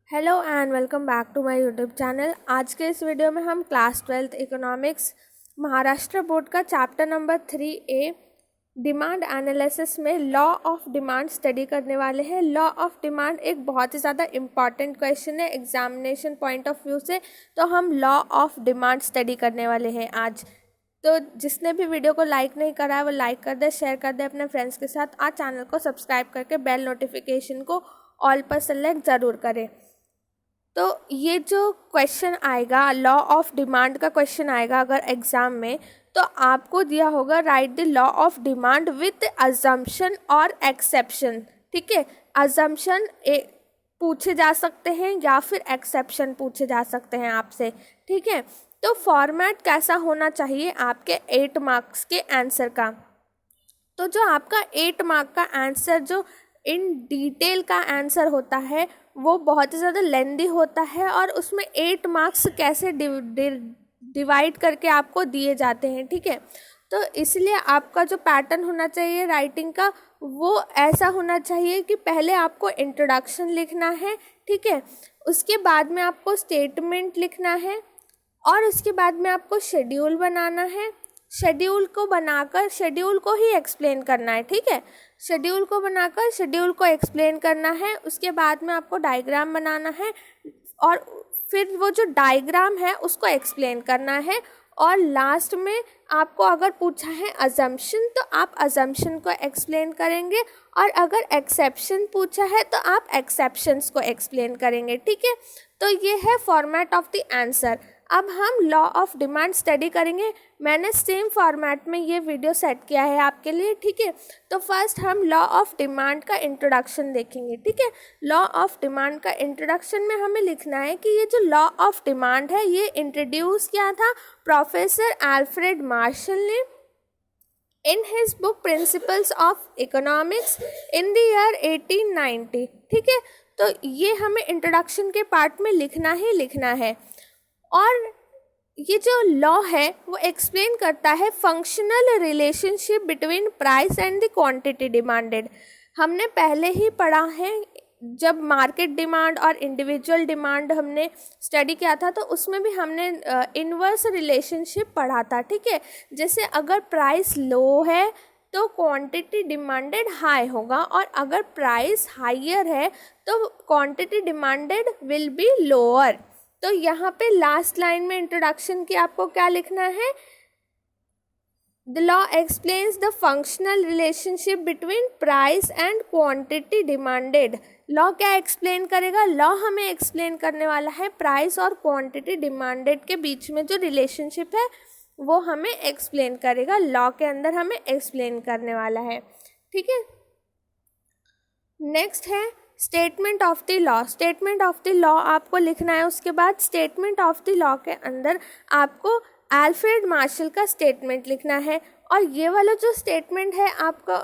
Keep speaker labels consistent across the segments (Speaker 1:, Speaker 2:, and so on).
Speaker 1: Hello and welcome back to my YouTube channel. आज के इस वीडियो में हम class 12th economics Maharashtra board का chapter number 3A demand analysis में लॉ ऑफ डिमांड स्टडी करने वाले हैं। लॉ ऑफ डिमांड एक बहुत ही ज़्यादा इम्पॉर्टेंट क्वेश्चन है एग्जामिनेशन पॉइंट ऑफ व्यू से, तो हम लॉ ऑफ डिमांड स्टडी करने वाले हैं आज। तो जिसने भी वीडियो को लाइक नहीं करा है वो लाइक कर दे, शेयर कर दे अपने फ्रेंड्स के साथ। आज चैनल को सब्सक्राइब करके बेल नोटिफिकेशन को ऑल पर सेलेक्ट ज़रूर करें। तो ये जो क्वेश्चन आएगा, लॉ ऑफ डिमांड का क्वेश्चन आएगा अगर एग्ज़ाम में, तो आपको दिया होगा right the law of demand with assumption और एक्सेप्शन। ठीक है, अजम्पशन पूछे जा सकते हैं या फिर एक्सेप्शन पूछे जा सकते हैं आपसे। ठीक है, तो फॉर्मेट कैसा होना चाहिए आपके 8 मार्क्स के आंसर का। तो जो आपका 8 मार्क का आंसर जो इन डिटेल का आंसर होता है वो बहुत ही ज़्यादा लेंदी होता है और उसमें 8 मार्क्स कैसे डिवाइड करके आपको दिए जाते हैं। ठीक है, तो इसलिए आपका जो पैटर्न होना चाहिए राइटिंग का वो ऐसा होना चाहिए कि पहले आपको इंट्रोडक्शन लिखना है। ठीक है, उसके बाद में आपको स्टेटमेंट लिखना है और उसके बाद में आपको शेड्यूल बनाना है। शेड्यूल को बनाकर शेड्यूल को ही एक्सप्लेन करना है। ठीक है, शेड्यूल को बनाकर शेड्यूल को एक्सप्लेन करना है। उसके बाद में आपको डायग्राम बनाना है और फिर वो जो डायग्राम है उसको एक्सप्लेन करना है। और लास्ट में आपको अगर पूछा है अजम्पशन तो आप अजम्पशन को एक्सप्लेन करेंगे और अगर एक्सेप्शन पूछा है तो आप एक्सेप्शंस को एक्सप्लेन करेंगे। ठीक है, तो ये है फॉर्मेट ऑफ द आंसर। अब हम लॉ ऑफ डिमांड स्टडी करेंगे। मैंने सेम फॉर्मेट में ये वीडियो सेट किया है आपके लिए। ठीक है, तो फर्स्ट हम लॉ ऑफ डिमांड का इंट्रोडक्शन देखेंगे। ठीक है, लॉ ऑफ डिमांड का इंट्रोडक्शन में हमें लिखना है कि ये जो लॉ ऑफ डिमांड है ये इंट्रोड्यूस किया था प्रोफेसर अल्फ्रेड मार्शल ने in his book principles of economics in the year 1890। ठीक है, तो ये हमें इंट्रोडक्शन के पार्ट में लिखना ही लिखना है। और ये जो लॉ है वो एक्सप्लेन करता है functional relationship between price and the quantity demanded. हमने पहले ही पढ़ा है जब मार्केट डिमांड और इंडिविजुअल डिमांड हमने स्टडी किया था, तो उसमें भी हमने इन्वर्स रिलेशनशिप पढ़ा था। ठीक है, जैसे अगर प्राइस लो है तो क्वांटिटी डिमांडेड हाई होगा और अगर प्राइस हाइयर है तो quantity demanded will be lower. तो यहाँ पे लास्ट लाइन में इंट्रोडक्शन की आपको क्या लिखना है, the law explains the functional relationship between price and quantity demanded. Law क्या एक्सप्लेन करेगा, लॉ हमें एक्सप्लेन करने वाला है प्राइस और क्वांटिटी डिमांडेड के बीच में जो रिलेशनशिप है वो हमें एक्सप्लेन करेगा। लॉ के अंदर हमें एक्सप्लेन करने वाला है। ठीक है, नेक्स्ट है statement of the law. Statement of the law आपको लिखना है। उसके बाद स्टेटमेंट ऑफ द लॉ के अंदर आपको अल्फ्रेड मार्शल का स्टेटमेंट लिखना है और ये वाला जो स्टेटमेंट है आपका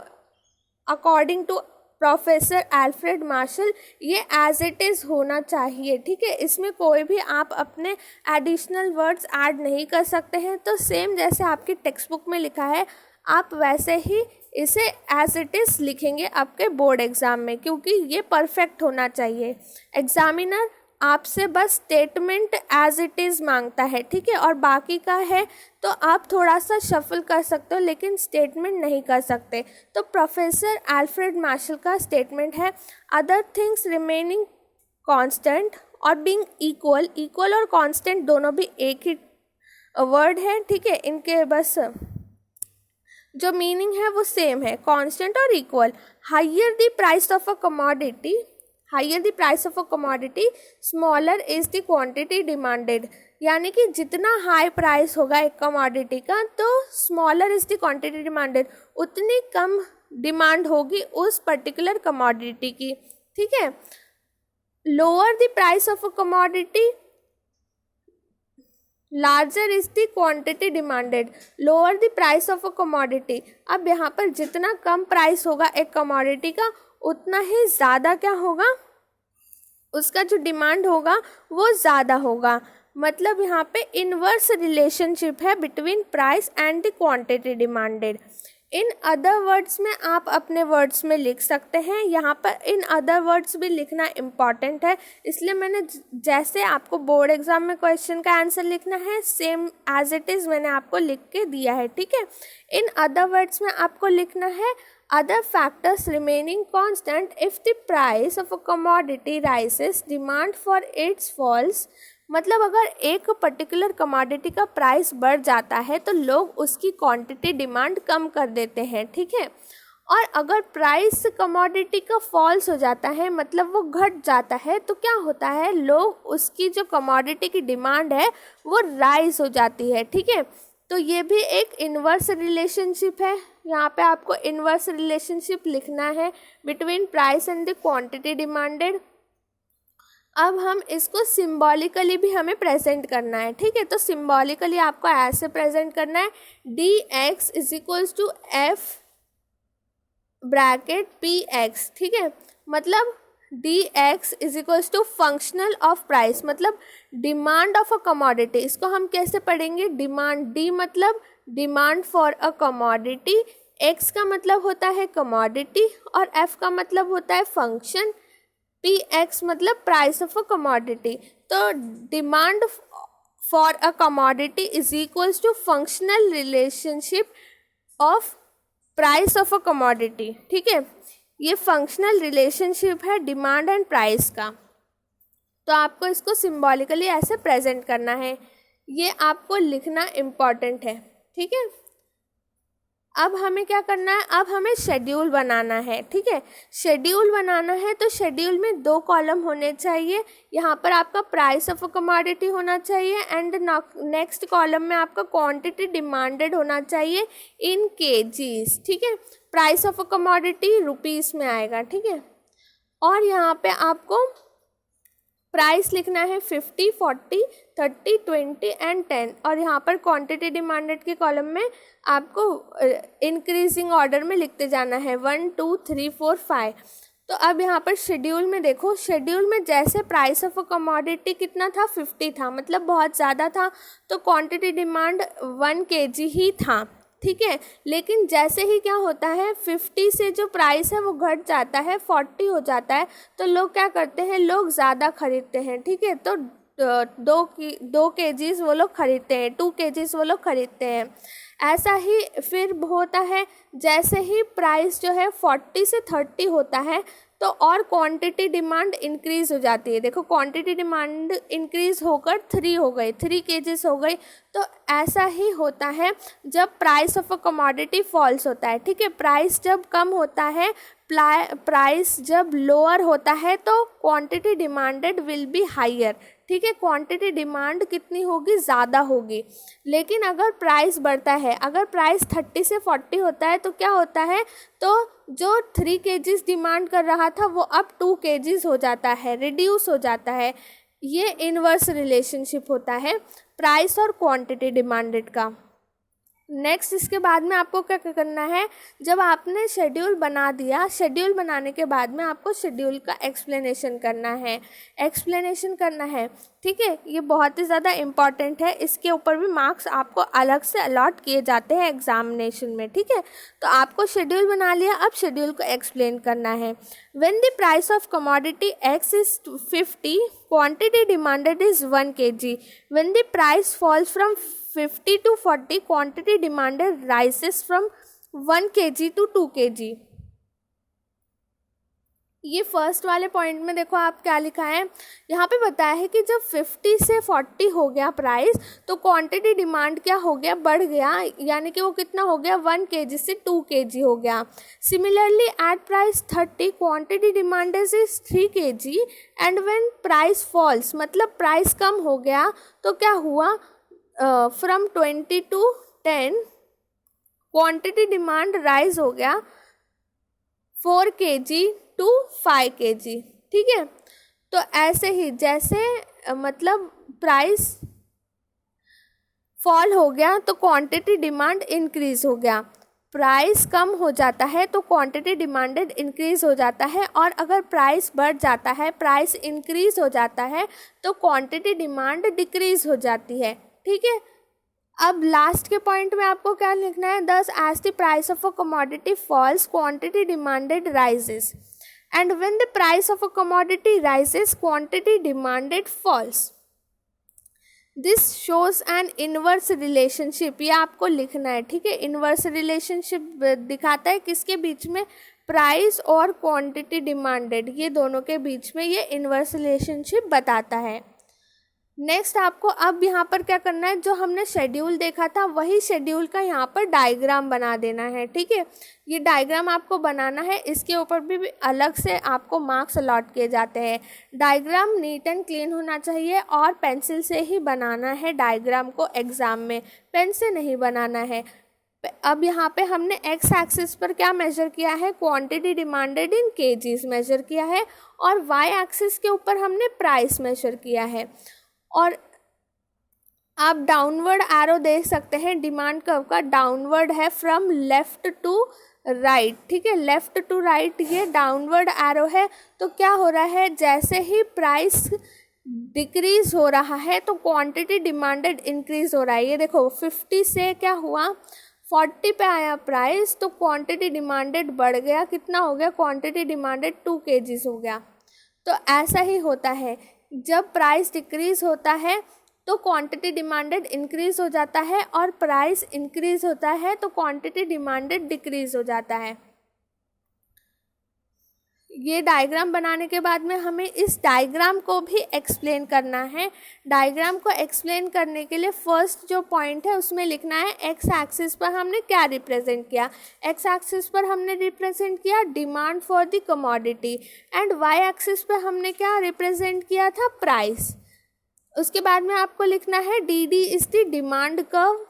Speaker 1: according to professor Alfred Marshall ये एज इट इज़ होना चाहिए। ठीक है, इसमें कोई भी आप अपने एडिशनल वर्ड्स ऐड नहीं कर सकते हैं। तो सेम जैसे आपकी टेक्स्ट बुक में लिखा है आप वैसे ही इसे एज इट इज़ लिखेंगे आपके बोर्ड एग्ज़ाम में, क्योंकि ये परफेक्ट होना चाहिए। एग्जामिनर आपसे बस स्टेटमेंट एज इट इज़ मांगता है। ठीक है, और बाकी का है तो आप थोड़ा सा शफल कर सकते हो लेकिन स्टेटमेंट नहीं कर सकते। तो प्रोफेसर अल्फ्रेड मार्शल का स्टेटमेंट है अदर थिंग्स रिमेनिंग कांस्टेंट और बीइंग इक्वल। इक्वल और कांस्टेंट दोनों भी एक ही वर्ड है। ठीक है, इनके बस जो मीनिंग है वो सेम है, कांस्टेंट और equal. Higher the price of a commodity, higher the price of a commodity smaller is the quantity demanded. यानी कि जितना हाई प्राइस होगा एक कमोडिटी का तो smaller is the quantity demanded, उतनी कम डिमांड होगी उस पर्टिकुलर कमोडिटी की। ठीक है, lower the price of a commodity larger is the quantity demanded, lower the price of a commodity. अब यहाँ पर जितना कम प्राइस होगा एक कमोडिटी का उतना ही ज़्यादा क्या होगा, उसका जो डिमांड होगा वो ज़्यादा होगा। मतलब यहाँ पे इन्वर्स रिलेशनशिप है between price and the quantity demanded. In other words में आप अपने वर्ड्स में लिख सकते हैं। यहाँ पर इन अदर वर्ड्स भी लिखना इम्पॉर्टेंट है, इसलिए मैंने जैसे आपको बोर्ड एग्जाम में क्वेश्चन का आंसर लिखना है सेम एज इट इज़ मैंने आपको लिख के दिया है, ठीक है। इन अदर वर्ड्स में आपको लिखना है other factors remaining constant if the price of a commodity rises, demand for its falls। मतलब अगर एक पर्टिकुलर कमोडिटी का प्राइस बढ़ जाता है तो लोग उसकी क्वांटिटी डिमांड कम कर देते हैं, ठीक है। और अगर प्राइस कमोडिटी का फॉल्स हो जाता है, मतलब वो घट जाता है, तो क्या होता है, लोग उसकी जो कमोडिटी की डिमांड है वो राइज हो जाती है, ठीक है। तो ये भी एक इन्वर्स रिलेशनशिप है। यहाँ पे आपको इन्वर्स रिलेशनशिप लिखना है between price and the quantity demanded. अब हम इसको सिम्बॉलिकली भी हमें प्रेजेंट करना है, ठीक है। तो सिम्बॉलिकली आपको ऐसे प्रेजेंट करना है, dx is equals to f bracket px, ठीक है। मतलब dx is equals to functional of price, मतलब डिमांड ऑफ अ कमोडिटी। इसको हम कैसे पढ़ेंगे, डिमांड, डी मतलब demand for a commodity, x का मतलब होता है कमोडिटी और f का मतलब होता है फंक्शन, px मतलब प्राइस ऑफ अ कमोडिटी। तो demand for a commodity is equals to functional relationship of price of a commodity, ठीक है। ये फंक्शनल रिलेशनशिप है डिमांड एंड प्राइस का। तो आपको इसको सिम्बॉलिकली ऐसे प्रेजेंट करना है, ये आपको लिखना इम्पॉर्टेंट है, ठीक है। अब हमें क्या करना है, अब हमें शेड्यूल बनाना है, ठीक है। शेड्यूल बनाना है तो शेड्यूल में 2 कॉलम होने चाहिए। यहाँ पर आपका प्राइस ऑफ अ कमोडिटी होना चाहिए एंड नेक्स्ट कॉलम में आपका क्वांटिटी डिमांडेड होना चाहिए इन केजीज, ठीक है। Price of a commodity rupees में आएगा, ठीक है। और यहाँ पे आपको प्राइस लिखना है 50, 40, 30, 20 एंड 10। और यहाँ पर क्वांटिटी डिमांडेड के कॉलम में आपको इंक्रीजिंग ऑर्डर में लिखते जाना है 1, 2, 3, 4, 5। तो अब यहाँ पर शेड्यूल में देखो, शेड्यूल में जैसे प्राइस ऑफ अ कमोडिटी कितना था, 50 था, मतलब बहुत ज़्यादा था, तो क्वांटिटी डिमांड 1 kg ही था, ठीक है। लेकिन जैसे ही क्या होता है, 50 से जो प्राइस है वो घट जाता है, 40 हो जाता है, तो लोग क्या करते हैं, लोग ज़्यादा खरीदते हैं, ठीक है। तो 2 kgs वो लोग खरीदते हैं, 2 kgs वो लोग खरीदते हैं। ऐसा ही फिर होता है, जैसे ही प्राइस जो है 40 से 30 होता है तो और क्वांटिटी डिमांड इंक्रीज हो जाती है। देखो क्वांटिटी डिमांड इंक्रीज होकर 3 हो गई, 3 kgs हो गई। तो ऐसा ही होता है जब price of a commodity falls होता है, ठीक है। प्राइस जब कम होता है, प्राइस जब लोअर होता है तो quantity demanded will be higher, ठीक है। क्वांटिटी डिमांड कितनी होगी, ज़्यादा होगी। लेकिन अगर प्राइस बढ़ता है, अगर प्राइस 30 से 40 होता है तो क्या होता है, तो जो 3 kgs डिमांड कर रहा था वो अब 2 kgs हो जाता है, रिड्यूस हो जाता है। ये इन्वर्स रिलेशनशिप होता है प्राइस और क्वांटिटी डिमांडेड का। नेक्स्ट इसके बाद में आपको क्या करना है, जब आपने शेड्यूल बना दिया, शेड्यूल बनाने के बाद में आपको शेड्यूल का एक्सप्लेनेशन करना है, ठीक है। ये बहुत ही ज़्यादा इम्पॉर्टेंट है, इसके ऊपर भी मार्क्स आपको अलग से अलॉट किए जाते हैं एग्जामिनेशन में, ठीक है। तो आपको शेड्यूल बना लिया, अब शेड्यूल को एक्सप्लेन करना है। When the price of commodity x is 50, quantity demanded is 1 kg। When the price falls from 50 to 40, quantity demanded rises from 1 kg to 2 kg। ये फर्स्ट वाले पॉइंट में देखो आप क्या लिखा है, यहाँ पे बताया है कि जब 50 से 40 हो गया प्राइस तो क्वांटिटी डिमांड क्या हो गया, बढ़ गया, यानी कि वो कितना हो गया, 1 kg से 2 kg हो गया। Similarly at price 30 quantity demand is 3 kg and when price falls, मतलब प्राइस कम हो गया तो क्या हुआ, from 20 to 10 quantity demand rise हो गया 4 kg to 5 kg, ठीक है। तो ऐसे ही जैसे मतलब प्राइस फॉल हो गया तो क्वांटिटी डिमांड इंक्रीज हो गया, प्राइस कम हो जाता है तो क्वांटिटी डिमांडेड इंक्रीज हो जाता है, और अगर प्राइस बढ़ जाता है, प्राइस इंक्रीज हो जाता है तो क्वांटिटी डिमांड डिक्रीज हो जाती है, ठीक है। अब लास्ट के पॉइंट में आपको क्या लिखना है, thus as the price of a commodity falls quantity demanded rises and when the price of a commodity rises quantity demanded falls. This shows an inverse relationship, ये आपको लिखना है, ठीक है। इनवर्स रिलेशनशिप दिखाता है किसके बीच में, प्राइस और क्वांटिटी डिमांडेड, ये दोनों के बीच में ये इनवर्स रिलेशनशिप बताता है। नेक्स्ट आपको अब यहाँ पर क्या करना है, जो हमने शेड्यूल देखा था वही शेड्यूल का यहाँ पर डायग्राम बना देना है, ठीक है। ये डायग्राम आपको बनाना है, इसके ऊपर भी अलग से आपको मार्क्स अलॉट किए जाते हैं। डायग्राम नीट एंड क्लीन होना चाहिए और पेंसिल से ही बनाना है डायग्राम को एग्ज़ाम में, पेन से नहीं बनाना है। अब यहाँ पे हमने एक्स एक्सिस पर क्या मेजर किया है, quantity demanded in kgs measure किया है, और वाई एक्सिस के ऊपर हमने प्राइस मेजर किया है। और आप डाउनवर्ड एरो देख सकते हैं, डिमांड कर्व का डाउनवर्ड है फ्रॉम लेफ्ट टू राइट, ठीक है, लेफ्ट टू राइट ये डाउनवर्ड एरो है। तो क्या हो रहा है, जैसे ही प्राइस डिक्रीज हो रहा है तो क्वांटिटी डिमांडेड इंक्रीज हो रहा है। ये देखो 50 से क्या हुआ, 40 पे आया प्राइस, तो क्वांटिटी डिमांडेड बढ़ गया, कितना हो गया, क्वांटिटी डिमांडेड 2 kgs हो गया। तो ऐसा ही होता है, जब प्राइस डिक्रीज होता है तो क्वांटिटी डिमांडेड इंक्रीज हो जाता है, और प्राइस इंक्रीज होता है तो क्वांटिटी डिमांडेड डिक्रीज हो जाता है। ये डायग्राम बनाने के बाद में हमें इस डायग्राम को भी एक्सप्लेन करना है। डायग्राम को एक्सप्लेन करने के लिए फर्स्ट जो पॉइंट है उसमें लिखना है एक्स एक्सिस पर हमने क्या रिप्रेजेंट किया। एक्स एक्सिस पर हमने रिप्रेजेंट किया demand for the commodity, and Y axis पर हमने क्या रिप्रेजेंट किया था, प्राइस। उसके बाद में आपको लिखना है D D is the demand curve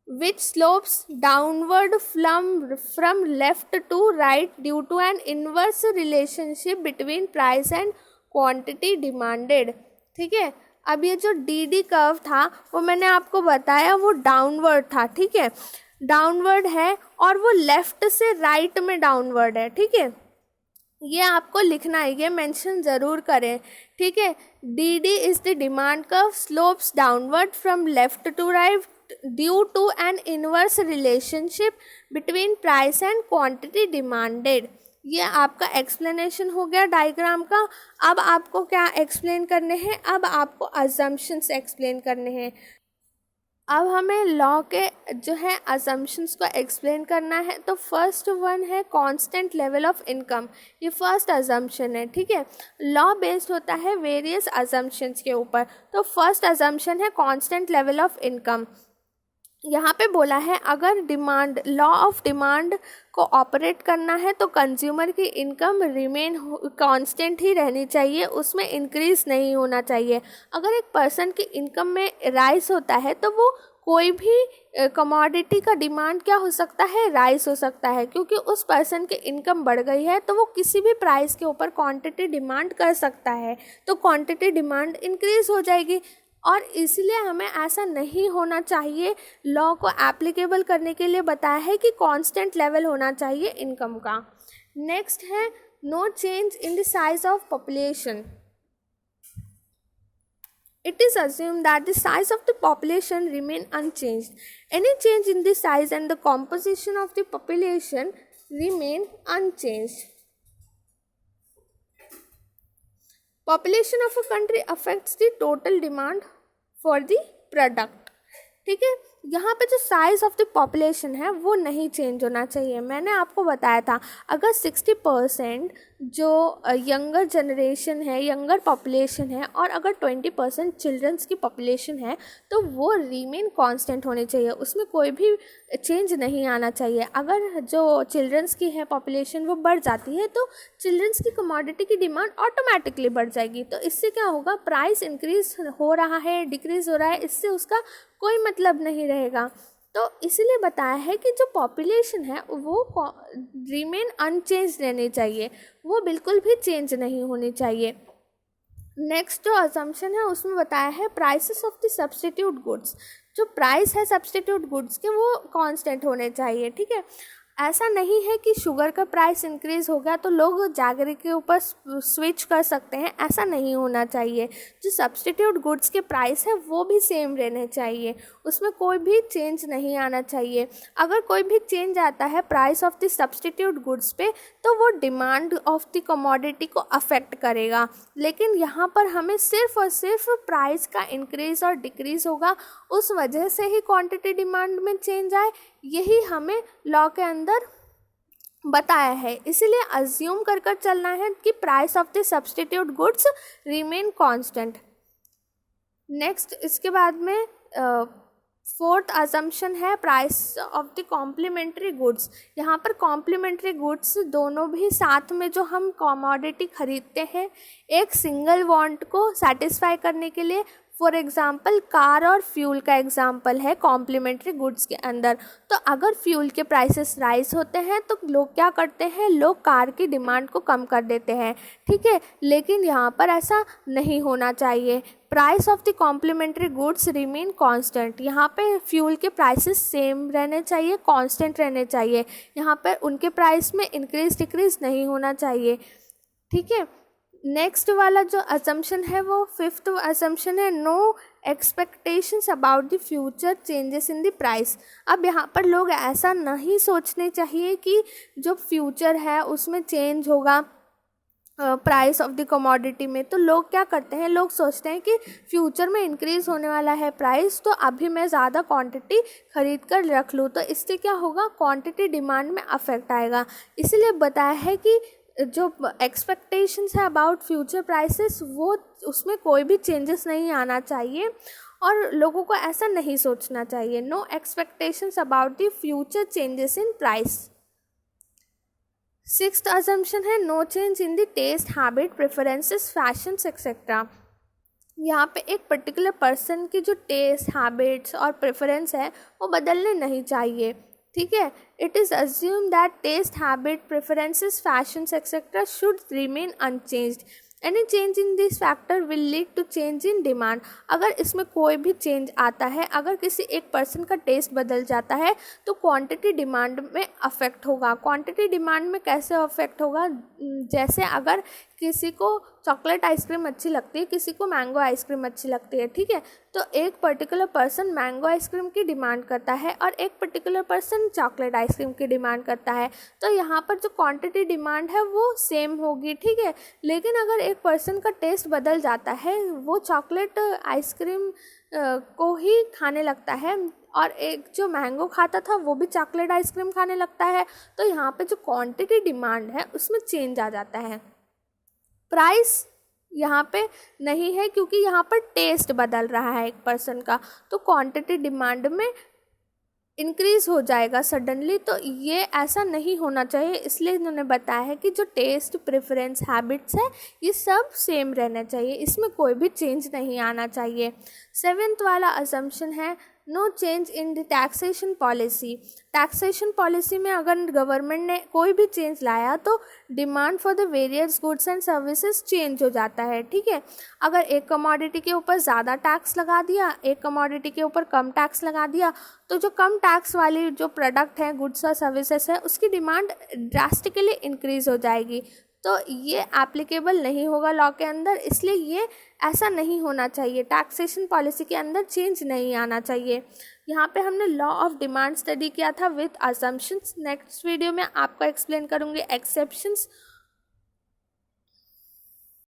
Speaker 1: which slopes downward from left to right due to an inverse relationship between price and quantity demanded, ठीक है। अब ये जो डी डी कर्व था वो मैंने आपको बताया वो डाउनवर्ड था, ठीक है, डाउनवर्ड है और वो लेफ्ट से राइट में डाउनवर्ड है, ठीक है। ये आपको लिखना है, ये मेंशन ज़रूर करें, ठीक है। D D is the demand curve slopes downward from left to right due to an inverse relationship between price and quantity demanded. ये आपका एक्सप्लेनेशन हो गया डायग्राम का। अब आपको क्या एक्सप्लेन करने हैं, अब आपको अजम्पशंस एक्सप्लेन करने हैं। अब हमें लॉ के जो है अजम्पशंस को एक्सप्लेन करना है। तो फर्स्ट वन है कांस्टेंट लेवल ऑफ इनकम, ये फर्स्ट अजम्पशन है, ठीक है। लॉ बेस्ड होता है वेरियस अजम्पशंस के ऊपर। तो फर्स्ट अजम्पशन है कांस्टेंट लेवल ऑफ इनकम। यहाँ पे बोला है अगर डिमांड, लॉ ऑफ डिमांड को ऑपरेट करना है तो कंज्यूमर की इनकम रिमेन कांस्टेंट ही रहनी चाहिए, उसमें इंक्रीज नहीं होना चाहिए। अगर एक पर्सन की इनकम में राइज होता है तो वो कोई भी कमोडिटी का डिमांड क्या हो सकता है, राइज हो सकता है, क्योंकि उस पर्सन की इनकम बढ़ गई है तो वो किसी भी प्राइस के ऊपर क्वांटिटी डिमांड कर सकता है, तो क्वांटिटी डिमांड इंक्रीज हो जाएगी। और इसलिए हमें ऐसा नहीं होना चाहिए। लॉ को एप्लीकेबल करने के लिए बताया है कि कांस्टेंट लेवल होना चाहिए इनकम का। नेक्स्ट है no change in the size of population. It is assumed that the size of the population remain unchanged. Any change in the size and the composition of the population remain unchanged. Population of a country affects the total demand for the product, ठीक है। यहाँ पे जो size of the population है वो नहीं change होना चाहिए। मैंने आपको बताया था अगर 60% जो यंगर जनरेशन है, यंगर पॉपुलेशन है, और अगर 20% चिल्ड्रंस की पॉपुलेशन है तो वो रिमेन कांस्टेंट होनी चाहिए, उसमें कोई भी चेंज नहीं आना चाहिए। अगर जो चिल्ड्रंस की है पॉपुलेशन वो बढ़ जाती है तो चिल्ड्रंस की कमोडिटी की डिमांड ऑटोमेटिकली बढ़ जाएगी। तो इससे क्या होगा, प्राइस इंक्रीज हो रहा है, डिक्रीज हो रहा है, इससे उसका कोई मतलब नहीं रहेगा। तो इसलिए बताया है कि जो पॉपुलेशन है वो रिमेन अनचेंज रहनी चाहिए, वो बिल्कुल भी चेंज नहीं होनी चाहिए। नेक्स्ट जो असम्पशन है उसमें बताया है prices of the substitute goods, जो प्राइस है सब्स्टिट्यूट गुड्स के वो कांस्टेंट होने चाहिए, ठीक है। ऐसा नहीं है कि शुगर का प्राइस इंक्रीज़ हो गया तो लोग जैगरी के ऊपर स्विच कर सकते हैं, ऐसा नहीं होना चाहिए। जो सब्स्टिट्यूट गुड्स के प्राइस है वो भी सेम रहने चाहिए, उसमें कोई भी चेंज नहीं आना चाहिए। अगर कोई भी चेंज आता है price of the substitute goods पे तो वो डिमांड ऑफ द कमोडिटी को अफेक्ट करेगा। लेकिन यहाँ पर हमें सिर्फ और सिर्फ प्राइस का इंक्रीज़ और डिक्रीज़ होगा, उस वजह से ही क्वांटिटी डिमांड में चेंज आए, यही हमें लॉ के अंदर बताया है। इसीलिए अज्यूम कर कर चलना है कि price of the substitute goods remain constant. Next इसके बाद में फोर्थ अजम्पशन है price of the complementary goods. यहाँ पर कॉम्प्लीमेंट्री गुड्स दोनों भी साथ में जो हम कमोडिटी खरीदते हैं एक सिंगल वांट को सेटिस्फाई करने के लिए, फॉर एग्ज़ाम्पल कार और फ्यूल का एग्ज़ाम्पल है कॉम्प्लीमेंट्री गुड्स के अंदर। तो अगर फ्यूल के प्राइसेस राइज होते हैं तो लोग क्या करते हैं, लोग कार की डिमांड को कम कर देते हैं, ठीक है। लेकिन यहाँ पर ऐसा नहीं होना चाहिए। Price of the complementary goods remain constant. यहाँ पे फ्यूल के प्राइसेस सेम रहने चाहिए, कांस्टेंट रहने चाहिए। यहाँ पर उनके प्राइस में इंक्रीज डिक्रीज नहीं होना चाहिए, ठीक है। नेक्स्ट वाला जो असम्पशन है वो फिफ्थ असम्पशन है, no expectations about the future changes in the price. अब यहाँ पर लोग ऐसा नहीं सोचने चाहिए कि जो फ्यूचर है उसमें चेंज होगा प्राइस ऑफ द कमोडिटी में। तो लोग क्या करते हैं, लोग सोचते हैं कि फ्यूचर में इंक्रीज़ होने वाला है प्राइस तो अभी मैं ज़्यादा क्वांटिटी खरीद कर रख लूँ, तो इससे क्या होगा, क्वांटिटी डिमांड में अफेक्ट आएगा। इसीलिए बताया है कि जो एक्सपेक्टेशंस है अबाउट फ्यूचर प्राइसेस वो उसमें कोई भी चेंजेस नहीं आना चाहिए और लोगों को ऐसा नहीं सोचना चाहिए। No expectations about the future changes in price. Sixth assumption है, no change in the taste habit preferences fashions etcetera. यहाँ पे एक पर्टिकुलर पर्सन की जो टेस्ट हैबिट्स और प्रेफरेंस है वो बदलने नहीं चाहिए, ठीक है। It is assume that taste habit preferences fashions etcetera should remain unchanged. Any change in this factor will lead to change in demand. अगर इसमें कोई भी चेंज आता है, अगर किसी एक पर्सन का टेस्ट बदल जाता है तो क्वांटिटी डिमांड में अफेक्ट होगा। क्वांटिटी डिमांड में कैसे अफेक्ट होगा, जैसे अगर किसी को चॉकलेट आइसक्रीम अच्छी लगती है, किसी को मैंगो आइसक्रीम अच्छी लगती है, ठीक है। तो एक पर्टिकुलर पर्सन मैंगो आइसक्रीम की डिमांड करता है और एक पर्टिकुलर पर्सन चॉकलेट आइसक्रीम की डिमांड करता है, तो यहाँ पर जो क्वांटिटी डिमांड है वो सेम होगी, ठीक है। लेकिन अगर एक पर्सन का टेस्ट बदल जाता है, वो चॉकलेट आइसक्रीम को ही खाने लगता है और एक जो मैंगो खाता था वो भी चॉकलेट आइसक्रीम खाने लगता है, तो यहाँ पे जो क्वांटिटी डिमांड है उसमें चेंज आ जाता है। प्राइस यहाँ पे नहीं है क्योंकि यहाँ पर टेस्ट बदल रहा है एक पर्सन का, तो क्वांटिटी डिमांड में इंक्रीज हो जाएगा सडनली, तो ये ऐसा नहीं होना चाहिए। इसलिए इन्होंने बताया है कि जो टेस्ट प्रेफरेंस हैबिट्स है ये सब सेम रहना चाहिए, इसमें कोई भी चेंज नहीं आना चाहिए। सेवेंथ वाला असम्पशन है, no change in the taxation policy. Taxation policy में अगर गवर्नमेंट ने कोई भी चेंज लाया तो demand for the various goods and services change हो जाता है, ठीक है। अगर एक कमोडिटी के ऊपर ज़्यादा टैक्स लगा दिया, एक कमोडिटी के ऊपर कम टैक्स लगा दिया, तो जो कम टैक्स वाली जो प्रोडक्ट है, गुड्स और सर्विसेज है, उसकी डिमांड ड्रास्टिकली इंक्रीज़ हो जाएगी। तो ये एप्लीकेबल नहीं होगा लॉ के अंदर, इसलिए ये ऐसा नहीं होना चाहिए। टैक्सेशन पॉलिसी के अंदर चेंज नहीं आना चाहिए। यहाँ पे हमने लॉ ऑफ डिमांड स्टडी किया था विथ असम्पशंस। नेक्स्ट वीडियो में आपको एक्सप्लेन करूँगी एक्सेप्शंस